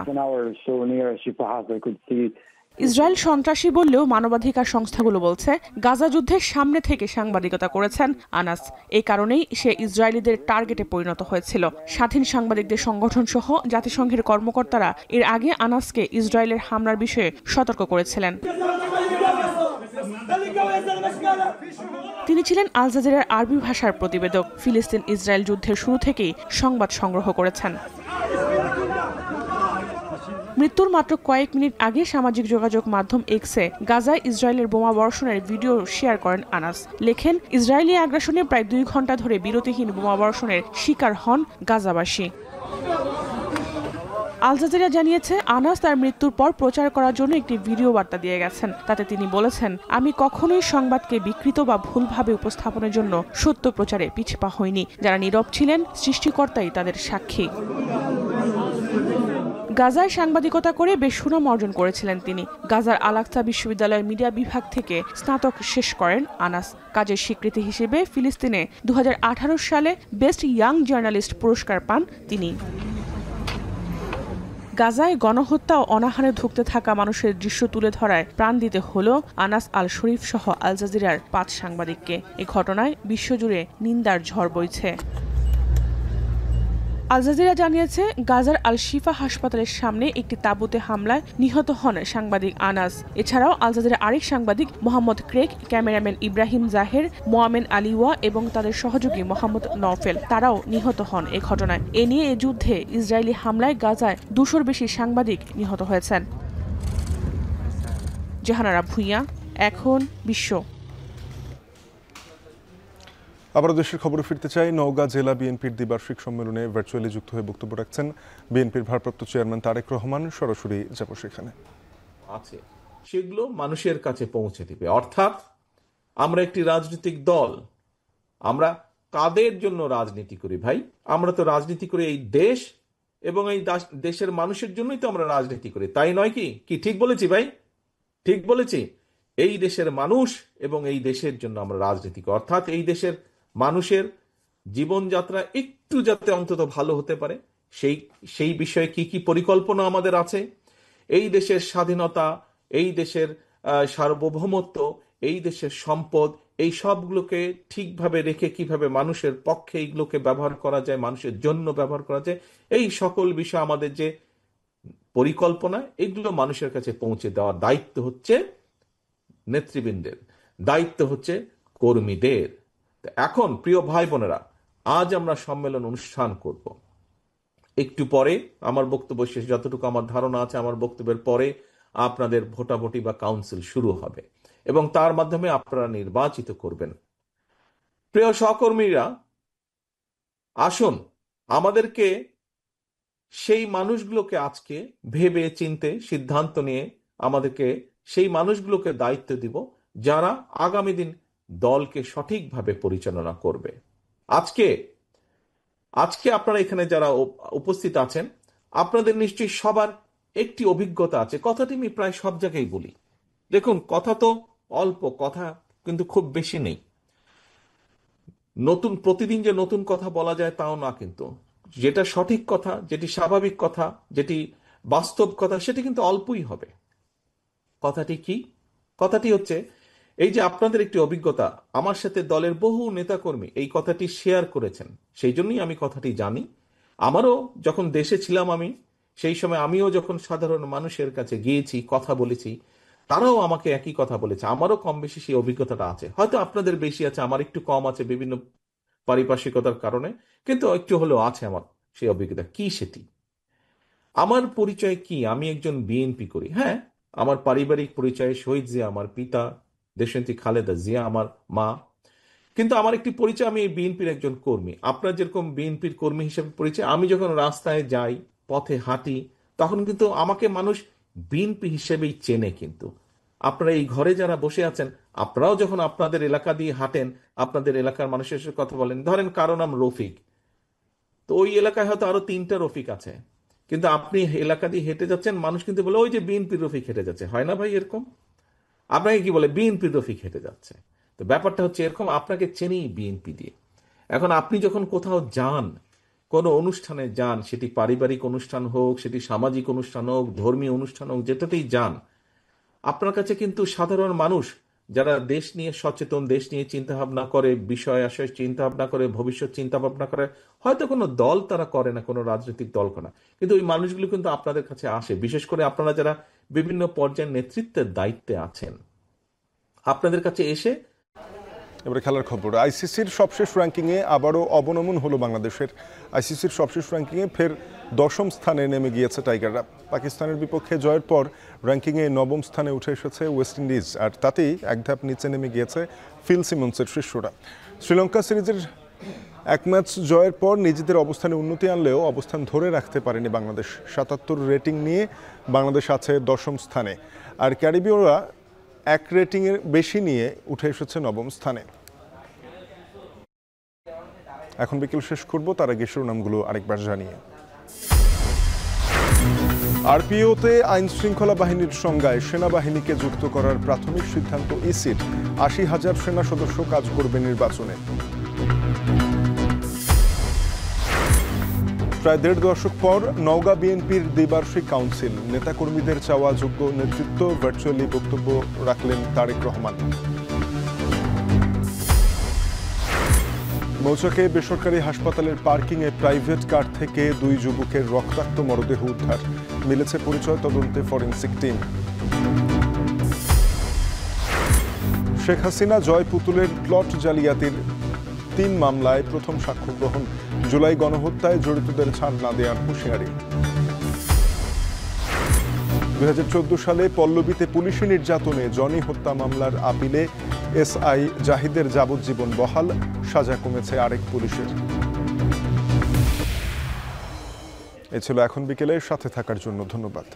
ইসরায়েল সন্ত্রাসী বললেও মানবাধিকার সংস্থাগুলো বলছে গাজা যুদ্ধের সামনে থেকে সাংবাদিকতা করেছেন আনাস। এই কারণেই সে ইসরায়েলিদের টার্গেটে পরিণত হয়েছিল। স্বাধীন সাংবাদিকদের সংগঠন সহ জাতিসংঘের কর্মকর্তারা এর আগে আনাসকে ইসরায়েলের হামলার বিষয়ে সতর্ক করেছিলেন। তিনি ছিলেন আল জাজিরার আরবি ভাষার প্রতিবেদক। ফিলিস্তিন ইসরায়েল যুদ্ধের শুরু থেকেই সংবাদ সংগ্রহ করেছেন। মৃত্যুর মাত্র কয়েক মিনিট আগে সামাজিক যোগাযোগ মাধ্যম এক্সে গাজায় ইসরায়েলের বোমা বর্ষণের ভিডিও শেয়ার করেন আনাস। লেখেন, ইসরায়েলি আগ্রাসনে প্রায় 2 ঘন্টা ধরে বিরতিহীন বোমা বর্ষণের শিকার হন গাজাবাসী। আল জাজিরা জানিয়েছে, আনাস তার মৃত্যুর পর প্রচার করার জন্য একটি ভিডিও বার্তা দিয়ে গেছেন। তাতে তিনি বলেছেন, আমি কখনোই সংবাদকে বিকৃত বা ভুলভাবে উপস্থাপনের জন্য সত্য প্রচারে পিছপা হইনি। যারা নীরব ছিলেন, সৃষ্টিকর্তাই তাদের সাক্ষী। গাজায় সাংবাদিকতা করে বেশ সুনাম অর্জন করেছিলেন তিনি। গাজার আল-আকসা বিশ্ববিদ্যালয়ের মিডিয়া বিভাগ থেকে স্নাতক শেষ করেন আনাস। কাজের স্বীকৃতি হিসেবে ফিলিস্তিনে 2018 সালে বেস্ট ইয়াং জার্নালিস্ট পুরস্কার পান তিনি। গাজায় গণহত্যা ও অনাহারে ধুঁকতে থাকা মানুষের দৃশ্য তুলে ধরায় প্রাণ দিতে হলো আনাস আল শরীফ সহ আল জাজিরার 5 সাংবাদিককে। এই ঘটনায় বিশ্বজুড়ে নিন্দার ঝড় বইছে। আল জাজিরা জানিয়েছে, গাজার আল শিফা হাসপাতালের সামনে একটি তাঁবুতে হামলায় নিহত হন সাংবাদিক আনাস। এছাড়াও আল জাজিরার আরেক সাংবাদিক মোহাম্মদ ক্রেক, ক্যামেরাম্যান ইব্রাহিম জাহের, মোয়ামেন আলিওয়া এবং তাদের সহযোগী মোহাম্মদ নওফেল তারাও নিহত হন এই ঘটনায়। এ নিয়ে এ যুদ্ধে ইসরায়েলি হামলায় গাজায় 200-র বেশি সাংবাদিক নিহত হয়েছেন। জাহানারা ভুঁইয়া, এখন বিশ্ব। আবারও দেশের খবরে ফিরতে চাই। নওগাঁ জেলা বিএনপির দ্বিবার্ষিক সম্মেলনে ভার্চুয়ালি যুক্ত হয়ে বক্তব্য রাখছেন বিএনপির ভারপ্রাপ্ত চেয়ারম্যান তারেক রহমান। সরাসরি যাব সেখানে। আছে সেগুলো মানুষের কাছে পৌঁছে দিবে। অর্থাৎ আমরা একটি রাজনৈতিক দল, আমরা কাদের জন্য রাজনীতি করি ভাই? আমরা তো রাজনীতি করি এই দেশ এবং এই দেশের মানুষের জন্যই তো আমরা রাজনীতি করি, তাই নয় কি? কি ঠিক বলেছি ভাই? ঠিক বলেছি? এই দেশের মানুষ এবং এই দেশের জন্য আমরা রাজনীতি করি। অর্থাৎ এই দেশের মানুষের জীবনযাত্রা একটু যাতে অন্তত ভালো হতে পারে সেই বিষয়ে কি কি পরিকল্পনা আমাদের আছে, এই দেশের স্বাধীনতা, এই দেশের সার্বভৌমত্ব, এই দেশের সম্পদ, এই সবগুলোকে ঠিকভাবে রেখে কিভাবে মানুষের পক্ষে এইগুলোকে ব্যবহার করা যায়, মানুষের জন্য ব্যবহার করা যায়, এই সকল বিষয় আমাদের যে পরিকল্পনা, এগুলো মানুষের কাছে পৌঁছে দেওয়ার দায়িত্ব হচ্ছে নেতৃবৃন্দের, দায়িত্ব হচ্ছে কর্মীদের। এখন প্রিয় ভাই বোনেরা, আজ আমরা সম্মেলন অনুষ্ঠান করব। একটু পরে আমার বক্তব্য শেষ, যতটুকু আমার ধারণা আছে আমার বক্তব্যের পরে আপনাদের ভোটাভুটি বা কাউন্সিল শুরু হবে এবং তার মাধ্যমে আপনারা নির্বাচিত করবেন। প্রিয় সহকর্মীরা, আসুন আমাদেরকে সেই মানুষগুলোকে আজকে ভেবে চিনতে সিদ্ধান্ত নিয়ে আমাদেরকে সেই মানুষগুলোকে দায়িত্ব দিব যারা আগামী দিন দলকে সঠিকভাবে পরিচালনা করবে। আজকে আপনারা এখানে যারা উপস্থিত আছেন, আপনাদের নিশ্চয়ই সবার একটি অভিজ্ঞতা আছে। কথাটি আমি প্রায় সব জায়গায় বলি। দেখুন, কথা তো অল্প, কথা কিন্তু খুব বেশি নেই। প্রতিদিন যে নতুন কথা বলা যায় তাও না, কিন্তু যেটা সঠিক কথা, যেটি স্বাভাবিক কথা, যেটি বাস্তব কথা, সেটি কিন্তু অল্পই হবে। কথাটি কি? কথাটি হচ্ছে এই যে আপনাদের একটি অভিজ্ঞতা, আমার সাথে দলের বহু নেতাকর্মী এই কথাটি শেয়ার করেছেন, সেই জন্যই আমি কথাটি জানি। আমারও যখন দেশে ছিলাম আমি, সেই সময় আমিও যখন সাধারণ মানুষের কাছে গিয়েছি, কথা বলেছি, তারাও আমাকে একই কথা বলেছে। আমারও কম বেশি সেই অভিজ্ঞতাটা আছে। হয়তো আপনাদের বেশি আছে, আমার একটু কম আছে বিভিন্ন পারিপার্শ্বিকতার কারণে, কিন্তু একটু হলেও আছে আমার সেই অভিজ্ঞতা। কি সেটি? আমার পরিচয় কি? আমি একজন বিএনপি করি। হ্যাঁ, আমার পারিবারিক পরিচয় শহীদ জিয়া আমার পিতা, দেশনেত্রী খালেদা জিয়া আমার মা, কিন্তু আমার একটি পরিচয়, আমি বিএনপির একজন কর্মী। আপনার যেরকম বিএনপির কর্মী হিসেবে পরিচয়, আমি যখন রাস্তায় যাই, পথে হাঁটি, তখন কিন্তু আমাকে মানুষ বিএনপি হিসেবেই চেনে। কিন্তু আপনারা এই ঘরে যারা বসে আছেন, আপনারাও যখন আপনাদের এলাকা দিয়ে হাঁটেন, আপনাদের এলাকার মানুষের সাথে কথা বলেন, ধরেন কারো নাম রফিক, তো ওই এলাকায় হয়তো আরো 3টা রফিক আছে, কিন্তু আপনি এলাকা দিয়ে হেঁটে যাচ্ছেন, মানুষ কিন্তু বলে ওই যে বিএনপির রফিক হেঁটে যাচ্ছে। হয় না ভাই এরকম? আপনাকে কি বলে? বিএনপির রফিক হেঁটে যাচ্ছে। তো ব্যাপারটা হচ্ছে এরকম, আপনাকে চেনি বিএনপি দিয়ে। এখন আপনি যখন কোথাও যান, কোনো অনুষ্ঠানে যান, সেটি পারিবারিক অনুষ্ঠান হোক, সেটি সামাজিক অনুষ্ঠান হোক, ধর্মীয় অনুষ্ঠান হোক, যেটাতেই যান, আপনার কাছে কিন্তু সাধারণ মানুষ যারা দেশ নিয়ে সচেতন, দেশ নিয়ে চিন্তা ভাবনা করে, বিষয় আশয় চিন্তা ভাবনা করে, ভবিষ্যৎ চিন্তা ভাবনা করে, হয়তো কোনো দল তারা করে না, কোনো রাজনৈতিক দল করে না, কিন্তু ওই মানুষগুলো কিন্তু আপনাদের কাছে আসে, বিশেষ করে আপনারা যারা বিভিন্ন পর্যায়ের নেতৃত্বের দায়িত্বে আছেন, আপনাদের কাছে এসে। এবারে খেলার খবর। আইসিসির সবশেষ র্যাঙ্কিংয়ে আবারও অবনমন হলো বাংলাদেশের। আইসিসির সবশেষ র্যাঙ্কিংয়ে ফের 10ম স্থানে নেমে গিয়েছে টাইগাররা। পাকিস্তানের বিপক্ষে জয়ের পর র্যাঙ্কিংয়ে 9ম স্থানে উঠে এসেছে ওয়েস্ট ইন্ডিজ, আর তাতেই এক ধাপ নিচে নেমে গিয়েছে ফিল সিমন্সের শিষ্যরা। শ্রীলঙ্কা সিরিজের এক ম্যাচ জয়ের পর নিজেদের অবস্থানে উন্নতি আনলেও অবস্থান ধরে রাখতে পারেনি বাংলাদেশ। 77 রেটিং নিয়ে বাংলাদেশ আছে 10ম স্থানে, আর ক্যারিবীয়রা 1 রেটিংয়ের বেশি নিয়ে উঠে এসেছে 9ম স্থানে। এখন বিকেল শেষ করব, তার আগে শিরোনামগুলো আরেকবার জানিয়ে। আরপিওতে আইন শৃঙ্খলা বাহিনীর সংজ্ঞায় সেনাবাহিনীকে যুক্ত করার প্রাথমিক সিদ্ধান্ত ইসির। 80,000 সেনা সদস্য কাজ করবে নির্বাচনে। প্রায় 1.5 দশক পর নওগাঁ বিএনপির দ্বিবার্ষিক কাউন্সিল। নেতাকর্মীদের চাওয়া যোগ্য নেতৃত্ব, ভার্চুয়ালি বক্তব্য রাখলেন তারেক রহমান। মৌচাকে বেসরকারি হাসপাতালের পার্কিংয়ে প্রাইভেট কার থেকে 2 যুবকের রক্তাক্ত মরদেহ উদ্ধার। মিলেছে পরিচয় তদন্তে ফরেনসিক টিম। শেখ হাসিনা জয় পুতুলের প্লট জালিয়াতির 3 মামলায় প্রথম সাক্ষ্য গ্রহণ। জুলাই গণহত্যায় জড়িতদের ছাড় না দেওয়ার হুঁশিয়ারি। 2014 সালে পল্লবীতে পুলিশি নির্যাতনে জনি হত্যা মামলার আপিলে এসআই জাহিদের যাবজ্জীবন বহাল। সাজা কমেছে আরেক পুলিশের। এ ছিল এখন বিকেলের সাথে থাকার জন্য ধন্যবাদ।